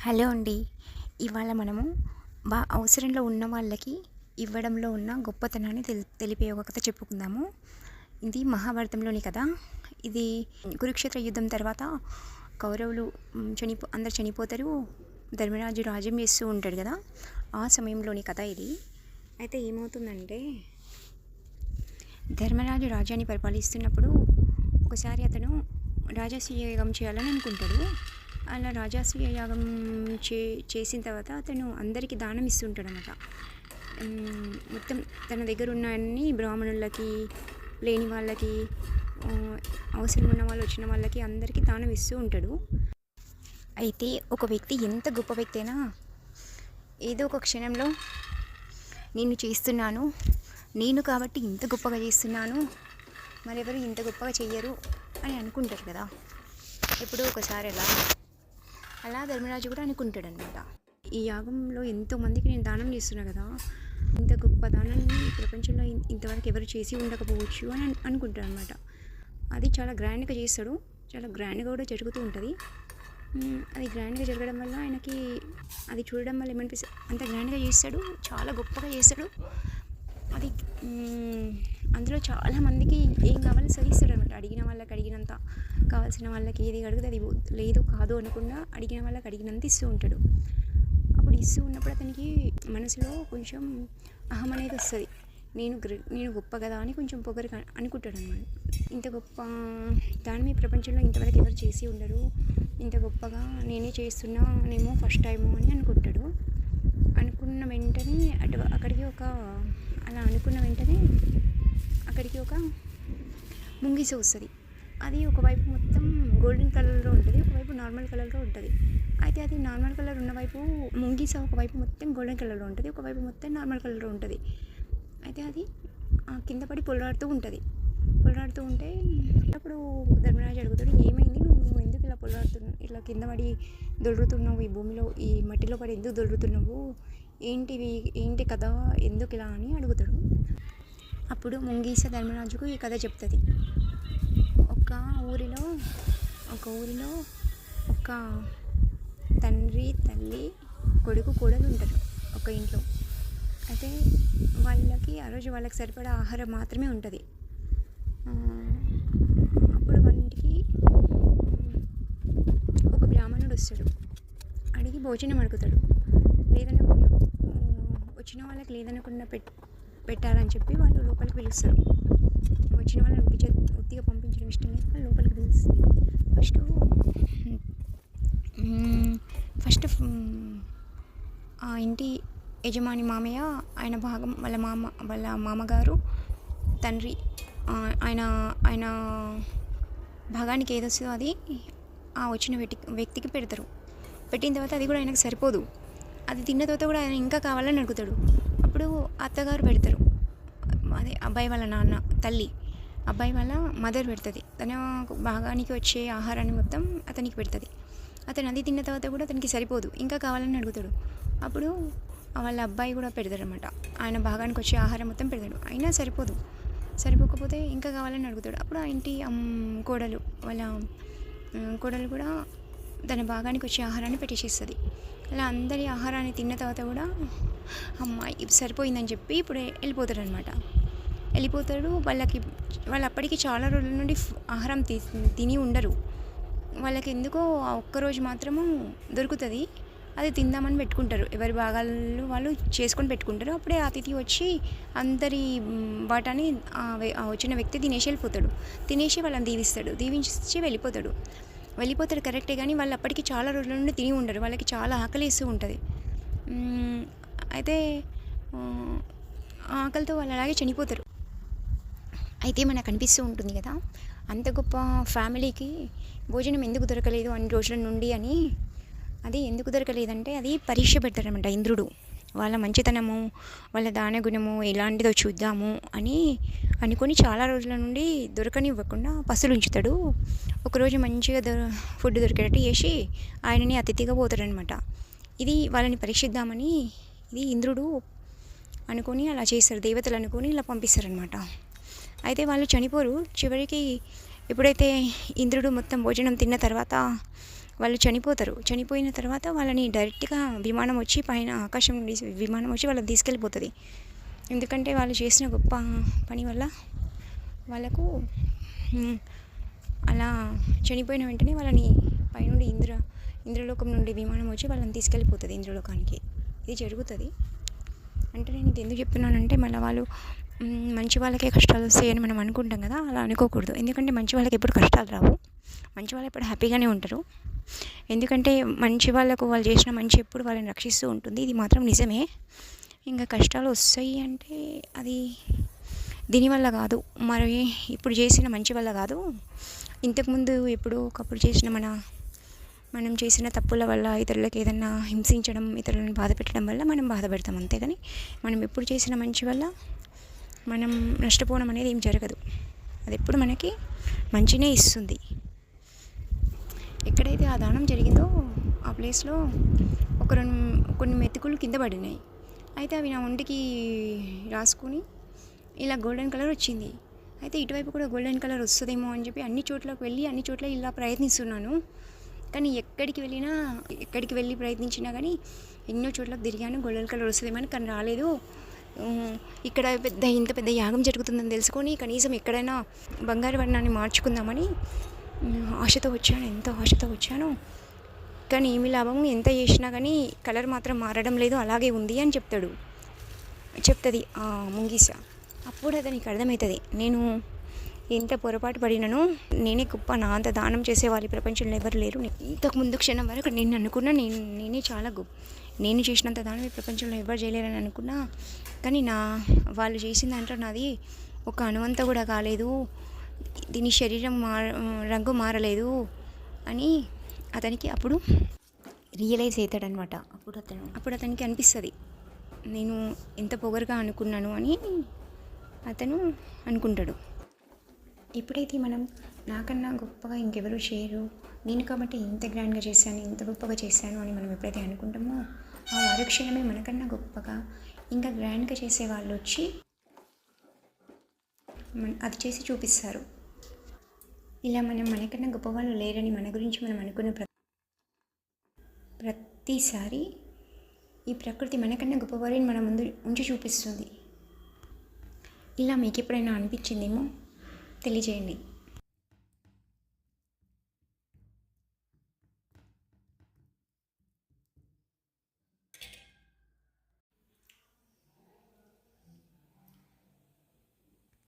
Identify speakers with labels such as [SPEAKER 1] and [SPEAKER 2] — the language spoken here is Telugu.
[SPEAKER 1] హలో అండి. ఇవాళ మనము అవసరంలో ఉన్న వాళ్ళకి ఇవ్వడంలో ఉన్న గొప్పతనాన్ని తెలిపే ఒక కథ చెప్పుకుందాము. ఇది మహాభారతంలోని కథ. ఇది కురుక్షేత్ర యుద్ధం తర్వాత కౌరవులు అందరు చనిపోతారు. ధర్మరాజు రాజ్యం చేస్తూ ఉంటాడు కదా, ఆ సమయంలోని కథ ఇది. అయితే ఏమవుతుందంటే, ధర్మరాజు రాజ్యాన్ని పరిపాలిస్తున్నప్పుడు ఒకసారి అతను రాజసూయ యాగం చేయాలని అనుకుంటాడు. అలా రాజసూయ యాగం చేసిన తర్వాత అతను అందరికీ దానం ఇస్తుంటాడు అన్నమాట. మొత్తం తన దగ్గర ఉన్న అన్ని బ్రాహ్మణులకి, లేని వాళ్ళకి, అవసరం ఉన్న వాళ్ళు, వచ్చిన వాళ్ళకి అందరికీ దానం ఇస్తూ ఉంటాడు. అయితే ఒక వ్యక్తి ఎంత గొప్ప వ్యక్తి అయినా ఏదో ఒక క్షణంలో నేను చేస్తున్నాను, నేను కాబట్టి ఇంత గొప్పగా చేస్తున్నాను, మరెవరు ఇంత గొప్పగా చెయ్యరు అని అనుకుంటారు కదా. ఎప్పుడో ఒకసారి అలా ధర్మరాజు కూడా అనుకుంటాడు అనమాట. ఈ యాగంలో ఎంతోమందికి నేను దానం చేస్తున్నా కదా, ఇంత గొప్ప దానాన్ని ప్రపంచంలో ఇంతవరకు ఎవరు చేసి ఉండకపోవచ్చు అని అనుకుంటాడు అనమాట. అది చాలా గ్రాండ్గా చేస్తాడు, చాలా గ్రాండ్గా కూడా జరుగుతూ ఉంటుంది. అది గ్రాండ్గా జరగడం వల్ల ఆయనకి అది చూడడం వల్ల ఏమనిపిస్తుంది, అంత గ్రాండ్గా చేస్తాడు, చాలా గొప్పగా చేస్తాడు. అది అందులో చాలామందికి ఏం కావాలో సరిస్తాడు అనమాట. అడిగిన వాళ్ళకి అడిగినంత, కావాల్సిన వాళ్ళకి ఏది అడిగితే అది లేదు కాదు అనకుండా అడిగిన వాళ్ళకి అడిగినంత ఇస్తూ ఉంటాడు. అప్పుడు ఇస్తూ ఉన్నప్పుడు అతనికి మనసులో కొంచెం అహం అనేది వస్తుంది. నేను గొప్ప కదా అని కొంచెం పొగరు అనుకుంటాడు అనమాట. ఇంత గొప్ప దాన్ని మీ ప్రపంచంలో ఇంతవరకు ఎవరు చేసి ఉండరు, ఇంత గొప్పగా నేనే చేస్తున్నా, నేమో ఫస్ట్ టైము అని అనుకుంటాడు. అనుకున్న వెంటనే అక్కడికి ఒక ముంగిస వస్తుంది. అది ఒకవైపు మొత్తం గోల్డెన్ కలర్లో ఉంటుంది, ఒకవైపు నార్మల్ కలర్లో ఉంటుంది. అయితే అది నార్మల్ కలర్ ఉన్న వైపు ముంగిస ఒకవైపు మొత్తం గోల్డెన్ కలర్లో ఉంటుంది, ఒకవైపు మొత్తం నార్మల్ కలర్లో ఉంటుంది. అయితే అది కింద పడి పొల్లాడుతూ ఉంటే అప్పుడు ధర్మరాజు అడుగుతాడు, ఏమైంది, నువ్వు ఎందుకు ఇలా పొల్లాడుతున్నావు, ఇట్లా కింద పడి దొరుకుతున్నావు, ఈ భూమిలో ఈ మట్టిలో పడి ఎందుకు దొరుకుతున్నావు, ఏంటి కదా, ఎందుకు ఇలా అని అడుగుతాడు. అప్పుడు ముంగీస ధర్మరాజుకు ఈ కథ చెప్తుంది. ఒక ఊరిలో ఒక తండ్రి, తల్లి, కొడుకు, కోడలు ఉంటారు ఒక ఇంట్లో. అయితే ఆ రోజు వాళ్ళకి సరిపడా ఆహారం మాత్రమే ఉంటుంది. అప్పుడు వాళ్ళ ఇంటికి ఒక బ్రాహ్మణుడు వస్తాడు. అడిగి భోజనం అడుగుతాడు. వచ్చిన వాళ్ళకి లేదనకుండా పెట్టాలని చెప్పి వాళ్ళు లోపలికి పిలుస్తారు. వచ్చిన వాళ్ళని ఉత్తిగా పంపించడం ఇష్టం లేదు, వాళ్ళు లోపలికి పిలుస్తారు. ఫస్ట్ ఆ ఇంటి యజమాని మామయ్య, ఆయన భాగం వాళ్ళ మామగారు, తండ్రి, ఆయన భాగానికి ఏదొస్తుందో అది ఆ వచ్చిన వ్యక్తికి పెడతారు. పెట్టిన తర్వాత అది కూడా ఆయనకు సరిపోదు. అది తిన్న తర్వాత కూడా ఆయన ఇంకా కావాలని అడుగుతాడు. అప్పుడు అత్తగారు పెడతారు, అదే అబ్బాయి వాళ్ళ నాన్న, తల్లి అబ్బాయి వాళ్ళ మదర్ పెడుతుంది. తన భాగానికి వచ్చే ఆహారాన్ని మొత్తం అతనికి పెడుతుంది. అతను అది తిన్న తర్వాత కూడా అతనికి సరిపోదు, ఇంకా కావాలని అడుగుతాడు. అప్పుడు వాళ్ళ అబ్బాయి కూడా పెడతాడు అనమాట. ఆయన భాగానికి వచ్చే ఆహారం మొత్తం పెడతాడు, అయినా సరిపోకపోతే ఇంకా కావాలని అడుగుతాడు. అప్పుడు ఆ ఇంటి వాళ్ళ కోడలు కూడా తన భాగానికి వచ్చే ఆహారాన్ని పెట్టేసేస్తుంది. అలా అందరి ఆహారాన్ని తిన్న తర్వాత కూడా అమ్మాయి సరిపోయిందని చెప్పి ఇప్పుడు వెళ్ళిపోతాడు. వాళ్ళు అప్పటికి చాలా రోజుల నుండి ఆహారం తిని ఉండరు. వాళ్ళకి ఎందుకో ఆ ఒక్కరోజు మాత్రము దొరుకుతుంది, అది తిందామని పెట్టుకుంటారు. ఎవరి భాగాలు వాళ్ళు చేసుకొని పెట్టుకుంటారు. అప్పుడే అతిథి వచ్చి అందరి వాటాని వచ్చిన వ్యక్తి తినేసి వాళ్ళని దీవించి వెళ్ళిపోతాడు కరెక్టే. కానీ వాళ్ళు అప్పటికి చాలా రోజుల నుండి తిని ఉండరు, వాళ్ళకి చాలా ఆకలి వేస్తూ ఉంటుంది. అయితే ఆకలితో వాళ్ళు అలాగే చనిపోతారు. అయితే మనకు అనిపిస్తూ ఉంటుంది కదా, అంత గొప్ప ఫ్యామిలీకి భోజనం ఎందుకు దొరకలేదు అన్ని రోజుల నుండి అని. అది ఎందుకు దొరకలేదంటే, అది పరీక్ష పెడతారనమాట ఇంద్రుడు. వాళ్ళ మంచితనము, వాళ్ళ దానగుణము ఎలాంటిదో చూద్దాము అని అనుకొని చాలా రోజుల నుండి దొరకనివ్వకుండా పసులు ఉంచుతాడు. ఒకరోజు మంచిగా ఫుడ్ దొరికేటట్టు చేసి ఆయనని అతిథిగా పోతాడనమాట. ఇది వాళ్ళని పరీక్షిద్దామని ఇది ఇంద్రుడు అనుకొని అలా చేస్తారు, దేవతలు అనుకొని ఇలా పంపిస్తారనమాట. అయితే వాళ్ళు చనిపోరు. చివరికి ఎప్పుడైతే ఇంద్రుడు మొత్తం భోజనం తిన్న తర్వాత వాళ్ళు చనిపోతారు. చనిపోయిన తర్వాత వాళ్ళని డైరెక్ట్గా విమానం వచ్చి పైన ఆకాశం నుండి విమానం వచ్చి వాళ్ళని తీసుకెళ్ళిపోతుంది. ఎందుకంటే వాళ్ళు చేసిన గొప్ప పని వల్ల వాళ్ళకు అలా చనిపోయిన వెంటనే వాళ్ళని పైనుండి ఇంద్రలోకం నుండి విమానం వచ్చి వాళ్ళని తీసుకెళ్ళిపోతుంది ఇంద్రలోకానికి. ఇది జరుగుతుంది. అంటే నేను ఇది ఎందుకు చెప్తున్నానంటే మళ్ళీ వాళ్ళు మంచి వాళ్ళకే కష్టాలు వస్తాయని మనం అనుకుంటాం కదా, అలా అనుకోకూడదు. ఎందుకంటే మంచి వాళ్ళకి ఎప్పుడు కష్టాలు రావు. మంచి వాళ్ళు ఎప్పుడు హ్యాపీగానే ఉంటారు. ఎందుకంటే మంచి వాళ్ళకు వాళ్ళు చేసిన మంచి ఎప్పుడు వాళ్ళని రక్షిస్తూ ఉంటుంది. ఇది మాత్రం నిజమే. ఇంకా కష్టాలు వస్తాయి అంటే అది దీనివల్ల కాదు, మరి ఇప్పుడు చేసిన మంచి వల్ల కాదు. ఇంతకుముందు ఎప్పుడో ఒకప్పుడు చేసిన మనం చేసిన తప్పుల వల్ల ఇతరులకు ఏదన్నా హింసించడం, ఇతరులను బాధ పెట్టడం వల్ల మనం బాధపడతాం. అంతేగాని మనం ఎప్పుడు చేసిన మంచి వల్ల మనం నష్టపోవడం అనేది ఏం జరగదు. అది ఎప్పుడు మనకి మంచినే ఇస్తుంది. ఎక్కడైతే ఆ దానం జరిగిందో ఆ ప్లేస్లో కొన్ని మెతుకులు కింద పడినాయి. అయితే అవి నా ఒంటికి రాసుకుని ఇలా గోల్డెన్ కలర్ వచ్చింది. అయితే ఇటువైపు కూడా గోల్డెన్ కలర్ వస్తుందేమో అని చెప్పి అన్ని చోట్ల ఇలా ప్రయత్నిస్తున్నాను. కానీ ఎక్కడికి వెళ్ళి ప్రయత్నించినా కానీ ఎన్నో చోట్లకు తిరిగాను, గోల్డెన్ కలర్ వస్తుందేమో అని, కానీ రాలేదు. ఇక్కడ ఇంత పెద్ద యాగం జరుగుతుందని తెలుసుకొని కనీసం ఎక్కడైనా బంగారు వర్ణాన్ని మార్చుకుందామని ఎంతో ఆశతో వచ్చాను. కానీ ఏమి లాభం, ఎంత చేసినా కానీ కలర్ మాత్రం మారడం లేదు, అలాగే ఉంది అని చెప్తుంది ఆ ముంగీస. అప్పుడు అతనికి అర్థమవుతుంది నేను ఎంత పొరపాటు పడినాను, నేనే గొప్ప, నా అంత దానం చేసేవాళ్ళు ప్రపంచంలో ఎవరు లేరు. ఇంతకు ముందు క్షణం వరకు నేను అనుకున్నా నేనే చాలా గొప్ప, నేను చేసినంత దానం ఈ ప్రపంచంలో ఎవరు చేయలేరని అనుకున్నా. కానీ వాళ్ళు చేసిన దాంట్లో నాది ఒక అణువంత కూడా కాలేదు, దీని శరీరం రంగు మారలేదు అని అతనికి అప్పుడు రియలైజ్ అవుతాడనమాట. అప్పుడు అతనికి అనిపిస్తుంది నేను ఎంత పొగరుగా అనుకున్నాను అని అతను అనుకుంటాడు. ఎప్పుడైతే మనం నాకన్నా గొప్పగా ఇంకెవరూ చేయరు, నేను కాబట్టి ఇంత గ్రాండ్గా చేశాను, ఇంత గొప్పగా చేశాను అని మనం ఎప్పుడైతే అనుకుంటామో ఆ మరుక్షణమే మనకన్నా గొప్పగా ఇంకా గ్రాండ్గా చేసే వాళ్ళు వచ్చి అది చేసి చూపిస్తారు. ఇలా మనకన్నా గొప్పవాళ్ళు లేరని మన గురించి మనం అనుకున్న ప్రతిసారి ఈ ప్రకృతి మనకన్నా గొప్పవారిని మన ముందు ఉంచి చూపిస్తుంది. ఇలా మీకు ఎప్పుడైనా అనిపించిందేమో తెలియజేయండి.